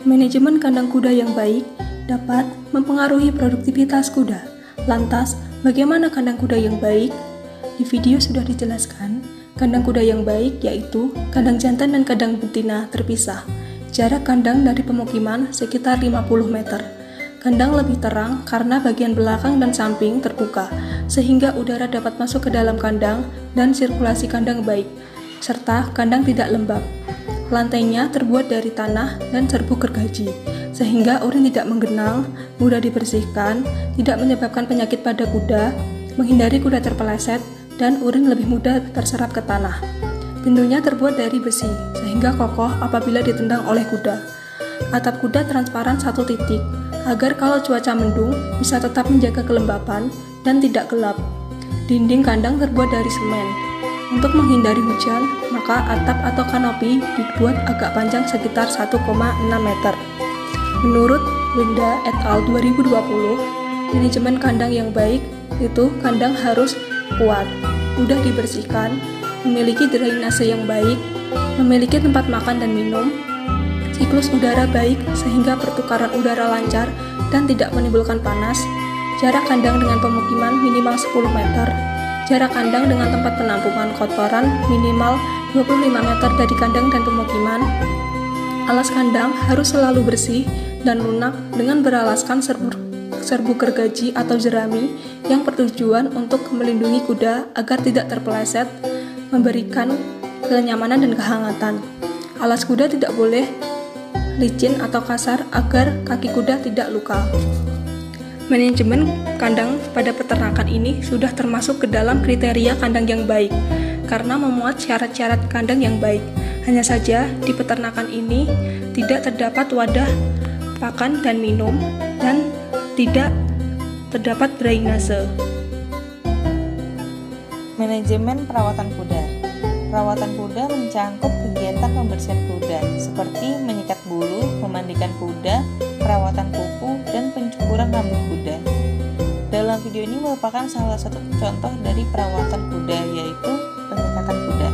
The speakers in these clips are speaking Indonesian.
Manajemen kandang kuda yang baik dapat mempengaruhi produktivitas kuda. Lantas, bagaimana kandang kuda yang baik? Di video sudah dijelaskan, kandang kuda yang baik yaitu kandang jantan dan kandang betina terpisah. Jarak kandang dari pemukiman sekitar 50 meter. Kandang lebih terang karena bagian belakang dan samping terbuka, sehingga udara dapat masuk ke dalam kandang dan sirkulasi kandang baik, serta kandang tidak lembab. Lantainya terbuat dari tanah dan serbuk gergaji, sehingga urin tidak menggenang, mudah dibersihkan, tidak menyebabkan penyakit pada kuda, menghindari kuda terpeleset, dan urin lebih mudah terserap ke tanah. Pintunya terbuat dari besi, sehingga kokoh apabila ditendang oleh kuda. Atap kuda transparan satu titik, agar kalau cuaca mendung bisa tetap menjaga kelembapan dan tidak gelap. Dinding kandang terbuat dari semen. Untuk menghindari hujan, maka atap atau kanopi dibuat agak panjang sekitar 1,6 meter. Menurut Wenda et al. 2020, manajemen kandang yang baik itu kandang harus kuat, mudah dibersihkan, memiliki drainase yang baik, memiliki tempat makan dan minum, siklus udara baik sehingga pertukaran udara lancar dan tidak menimbulkan panas, jarak kandang dengan pemukiman minimal 10 meter, jarak kandang dengan tempat penampungan kotoran minimal 25 meter dari kandang dan pemukiman. Alas kandang harus selalu bersih dan lunak dengan beralaskan serbuk gergaji atau jerami yang bertujuan untuk melindungi kuda agar tidak terpeleset, memberikan kenyamanan dan kehangatan. Alas kuda tidak boleh licin atau kasar agar kaki kuda tidak luka. Manajemen kandang pada peternakan ini sudah termasuk ke dalam kriteria kandang yang baik karena memuat syarat-syarat kandang yang baik. Hanya saja di peternakan ini tidak terdapat wadah pakan dan minum dan tidak terdapat drainase. Manajemen perawatan kuda. Perawatan kuda mencangkup kegiatan pembersihan kuda seperti menyikat bulu, memandikan kuda, perawatan kuku, dan pencukuran rambut kuda. Dalam video ini merupakan salah satu contoh dari perawatan kuda, yaitu penyikatan kuda.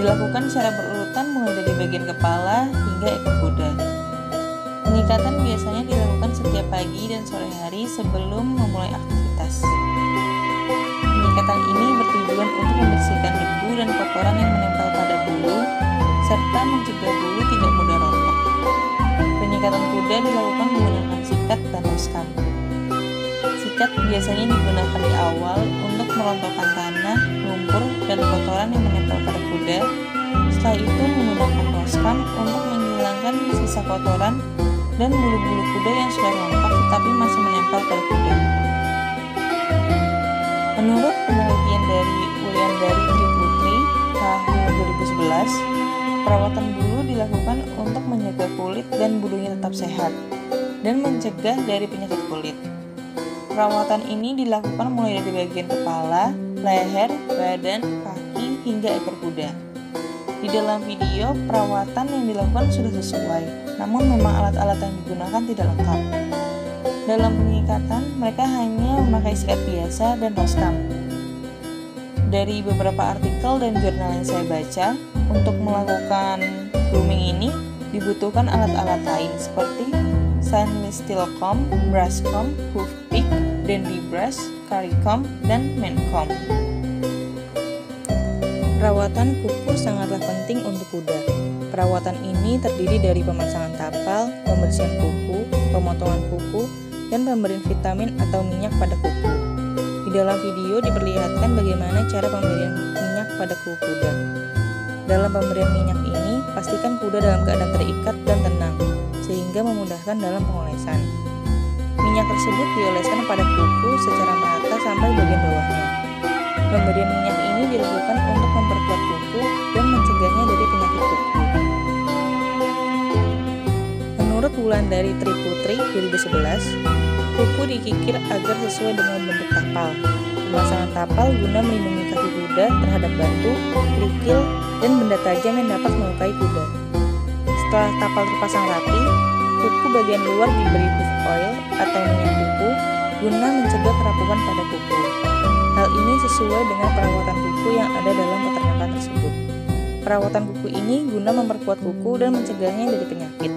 Dilakukan secara berurutan mulai dari bagian kepala hingga ekor kuda. Penyikatan biasanya dilakukan setiap pagi dan sore hari sebelum memulai aktivitas. Penyikatan ini bertujuan untuk membersihkan debu dan kotoran yang menempel pada bulu, serta mencegah bulu tidak mudah rontok. Penyikatan kuda dilakukan menggunakan sikat dan roskam. Sikat biasanya digunakan di awal untuk merontokkan tanah, lumpur, dan kotoran yang menempel pada kuda. Setelah itu menggunakan roskam untuk menghilangkan sisa kotoran dan bulu-bulu kuda yang sudah rontok tetapi masih menempel pada kuda. Menurut penelitian dari Wulandari Triputri tahun 2011, perawatan bulu dilakukan untuk menjaga kulit dan bulunya tetap sehat dan mencegah dari penyakit kulit. Perawatan ini dilakukan mulai dari bagian kepala, leher, badan, kaki, hingga ekor kuda. Di dalam video, perawatan yang dilakukan sudah sesuai, namun memang alat-alat yang digunakan tidak lengkap. Dalam penyikatan, mereka hanya memakai sikat biasa dan roskam. Dari beberapa artikel dan jurnal yang saya baca, untuk melakukan grooming ini dibutuhkan alat-alat lain seperti stainless steel comb, brush comb, hoof pick, dandy brush, curry comb, dan man comb. Perawatan kuku sangatlah penting untuk kuda. Perawatan ini terdiri dari pemasangan tapal, pembersihan kuku, pemotongan kuku, dan pemberian vitamin atau minyak pada kuku. Di dalam video diperlihatkan bagaimana cara pemberian minyak pada kuku kuda. Dalam pemberian minyak ini, pastikan kuda dalam keadaan terikat dan tenang, sehingga memudahkan dalam pengolesan. Minyak tersebut dioleskan pada kuku secara merata sampai bagian bawahnya. Pemberian minyak ini dilakukan untuk memperkuat kuku dan mencegahnya dari penyakit kuku. Menurut Wulandari Triputri 2011, kuku dikikir agar sesuai dengan bentuk tapal. Pemasangan tapal guna melindungi kaki kuda terhadap batu, kerikil, dan benda tajam yang dapat melukai kuda. Setelah tapal terpasang rapi, kuku bagian luar diberi hoof oil atau minyak kuku guna mencegah kerapuhan pada kuku. Hal ini sesuai dengan perawatan kuku yang ada dalam peternakan tersebut. Perawatan kuku ini guna memperkuat kuku dan mencegahnya dari penyakit.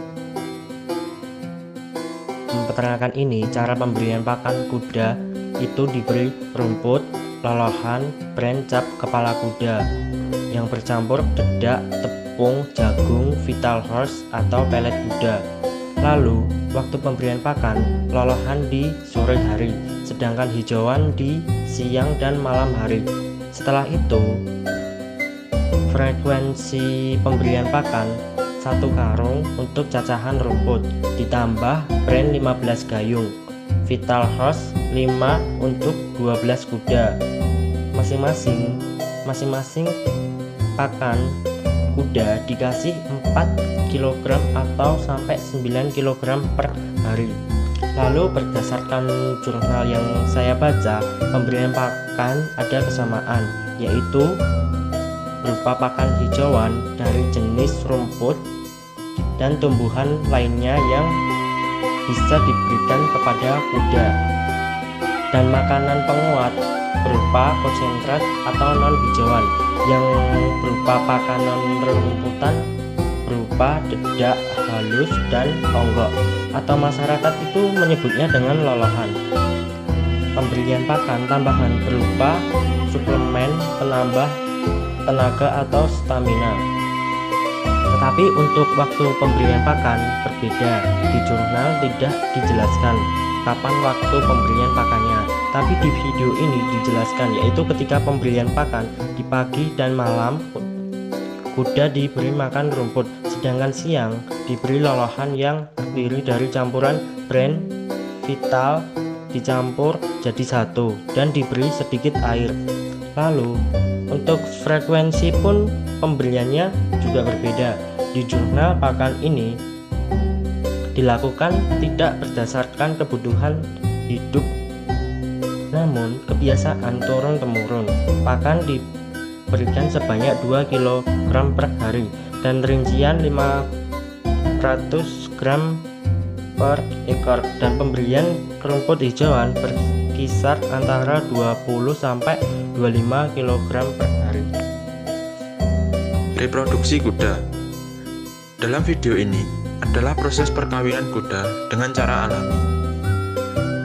peternakan ini, cara pemberian pakan kuda itu diberi rumput, lolohan, bran cap kepala kuda yang bercampur dedak, tepung, jagung, vital horse atau pelet kuda. Lalu, waktu pemberian pakan, lolohan di sore hari, sedangkan hijauan di siang dan malam hari. Setelah itu, frekuensi pemberian pakan 1 karung untuk cacahan rumput, ditambah bran 15 gayung, vital horse 5 untuk 12 kuda. Masing-masing pakan kuda dikasih 4 kg atau sampai 9 kg per hari. Lalu berdasarkan jurnal yang saya baca, pemberian pakan ada kesamaan, yaitu berupa pakan hijauan dari jenis rumput dan tumbuhan lainnya yang bisa diberikan kepada kuda, dan makanan penguat berupa konsentrat atau non hijauan yang berupa pakanan rumputan berupa dedak halus dan onggok, atau masyarakat itu menyebutnya dengan lolohan. Pemberian pakan tambahan berupa suplemen penambah tenaga atau stamina. Tetapi untuk waktu pemberian pakan berbeda. Di jurnal tidak dijelaskan kapan waktu pemberian pakannya, tapi di video ini dijelaskan, yaitu ketika pemberian pakan di pagi dan malam kuda diberi makan rumput, sedangkan siang diberi lolohan yang terdiri dari campuran bran, vital dicampur jadi satu dan diberi sedikit air. Lalu untuk frekuensi pun pemberiannya juga berbeda. Di jurnal pakan ini dilakukan tidak berdasarkan kebutuhan hidup, namun kebiasaan turun-temurun. Pakan diberikan sebanyak 2 kg per hari dan rincian 500 gram per ekor, dan pemberian rumput hijauan berkisar antara 20 sampai 25 kg per hari. Reproduksi kuda. Dalam video ini adalah proses perkawinan kuda dengan cara alami,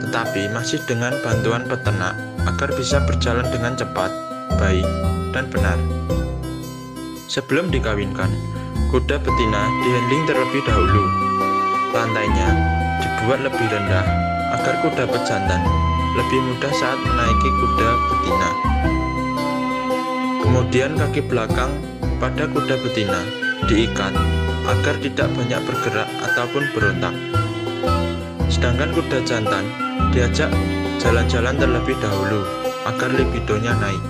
tetapi masih dengan bantuan peternak agar bisa berjalan dengan cepat, baik, dan benar. Sebelum dikawinkan, kuda betina dihandling terlebih dahulu. Lantainya dibuat lebih rendah agar kuda pejantan lebih mudah saat menaiki kuda betina. Kemudian kaki belakang pada kuda betina diikat agar tidak banyak bergerak ataupun berontak. Sedangkan kuda jantan diajak jalan-jalan terlebih dahulu agar libidonya naik.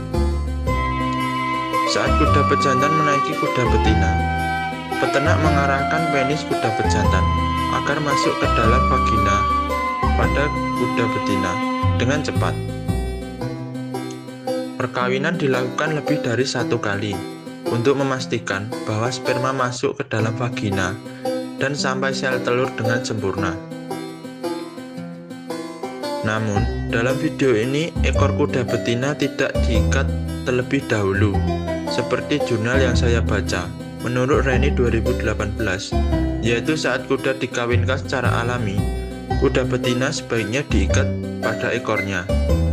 Saat kuda pejantan menaiki kuda betina, peternak mengarahkan penis kuda pejantan agar masuk ke dalam vagina pada kuda betina dengan cepat. Perkawinan dilakukan lebih dari 1 kali untuk memastikan bahwa sperma masuk ke dalam vagina dan sampai sel telur dengan sempurna. Namun, dalam video ini ekor kuda betina tidak diikat terlebih dahulu, seperti jurnal yang saya baca, menurut Reni 2018, yaitu saat kuda dikawinkan secara alami, kuda betina sebaiknya diikat pada ekornya,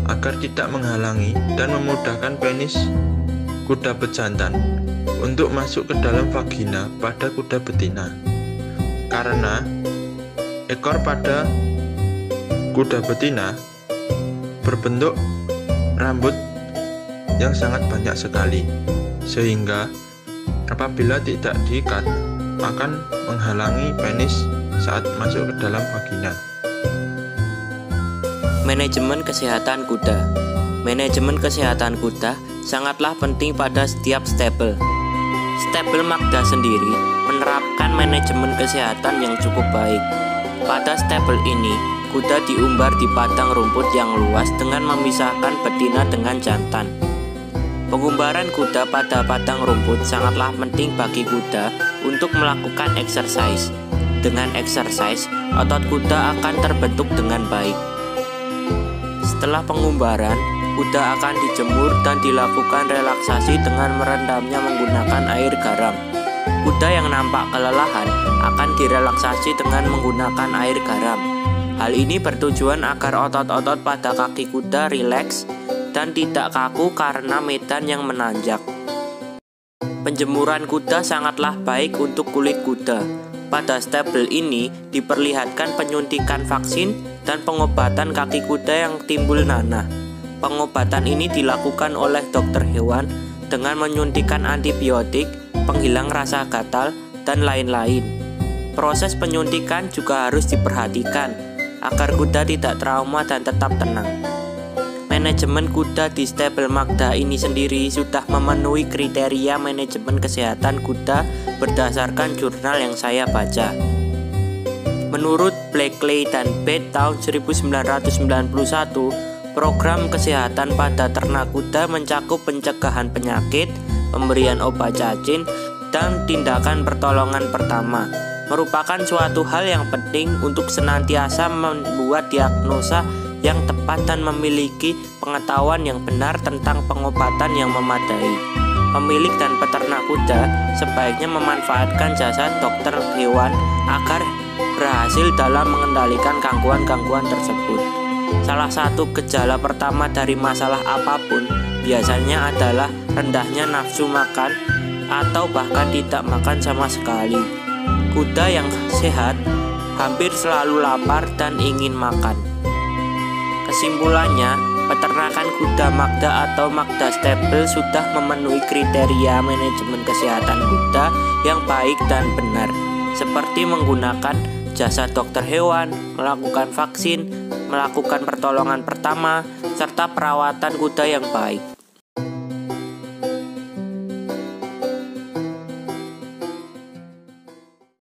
agar tidak menghalangi dan memudahkan penis kuda pejantan untuk masuk ke dalam vagina pada kuda betina. Karena ekor pada kuda betina berbentuk rambut yang sangat banyak sekali, sehingga apabila tidak diikat akan menghalangi penis saat masuk ke dalam vagina. Manajemen kesehatan kuda. Manajemen kesehatan kuda sangatlah penting pada setiap stable. Stable Magda sendiri menerapkan manajemen kesehatan yang cukup baik. Pada stable ini, kuda diumbar di padang rumput yang luas dengan memisahkan betina dengan jantan. Pengumbaran kuda pada padang rumput sangatlah penting bagi kuda untuk melakukan exercise. Dengan exercise, otot kuda akan terbentuk dengan baik. Setelah pengumbaran, kuda akan dijemur dan dilakukan relaksasi dengan merendamnya menggunakan air garam. Kuda yang nampak kelelahan akan direlaksasi dengan menggunakan air garam. Hal ini bertujuan agar otot-otot pada kaki kuda rileks dan tidak kaku karena medan yang menanjak. Penjemuran kuda sangatlah baik untuk kulit kuda. Pada stable ini diperlihatkan penyuntikan vaksin dan pengobatan kaki kuda yang timbul nanah. Pengobatan ini dilakukan oleh dokter hewan dengan menyuntikkan antibiotik, penghilang rasa gatal, dan lain-lain. Proses penyuntikan juga harus diperhatikan agar kuda tidak trauma dan tetap tenang. Manajemen kuda di stable Magda ini sendiri sudah memenuhi kriteria manajemen kesehatan kuda berdasarkan jurnal yang saya baca. Menurut Blackley dan Bate tahun 1991, program kesehatan pada ternak kuda mencakup pencegahan penyakit, pemberian obat cacing, dan tindakan pertolongan pertama. Merupakan suatu hal yang penting untuk senantiasa membuat diagnosa yang tepat dan memiliki pengetahuan yang benar tentang pengobatan yang memadai. Pemilik dan peternak kuda sebaiknya memanfaatkan jasa dokter hewan agar berhasil dalam mengendalikan gangguan-gangguan tersebut. Salah satu gejala pertama dari masalah apapun biasanya adalah rendahnya nafsu makan atau bahkan tidak makan sama sekali. Kuda yang sehat hampir selalu lapar dan ingin makan. Kesimpulannya, peternakan kuda Magda atau Magda Stable sudah memenuhi kriteria manajemen kesehatan kuda yang baik dan benar, seperti menggunakan jasa dokter hewan, melakukan vaksin, melakukan pertolongan pertama, serta perawatan kuda yang baik.